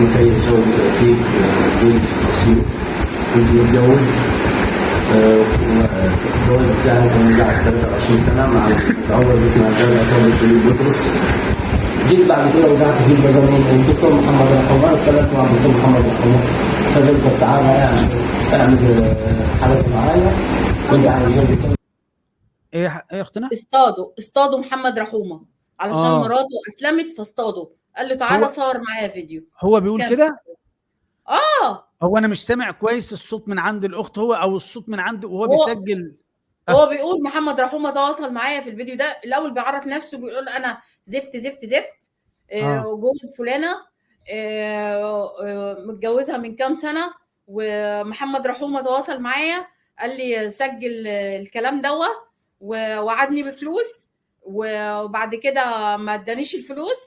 اسمي خير جودي توفيق جودي تفاصيل. كنت متجوز وتزوجت يعني كان بعد 23 سنة مع متعور اسمها جودة أصابت في بطرس. جيت بعد كده وقعت في البدني الدكتور محمد رحمه، اتكلمت مع الدكتور محمد رحمه فقلت تعالى يعني اعمل حلقة معايا كنت عايز ايه يا اختنا؟ اصطادوا محمد رحومه علشان مراته اسلمت، فاصطادوا قال له تعالى صور معايا فيديو. هو بيقول كده؟ هو انا مش سامع كويس الصوت من عند الاخت هو او الصوت من عند وهو بيسجل. هو بيقول محمد رحومه تواصل معايا في الفيديو ده، الاول بيعرف نفسه بيقول انا زفت زفت زفت جوز فلانه متجوزها من كام سنه، ومحمد رحومه تواصل معايا قال لي سجل الكلام دوت ووعدني بفلوس، وبعد كده ما ادانيش الفلوس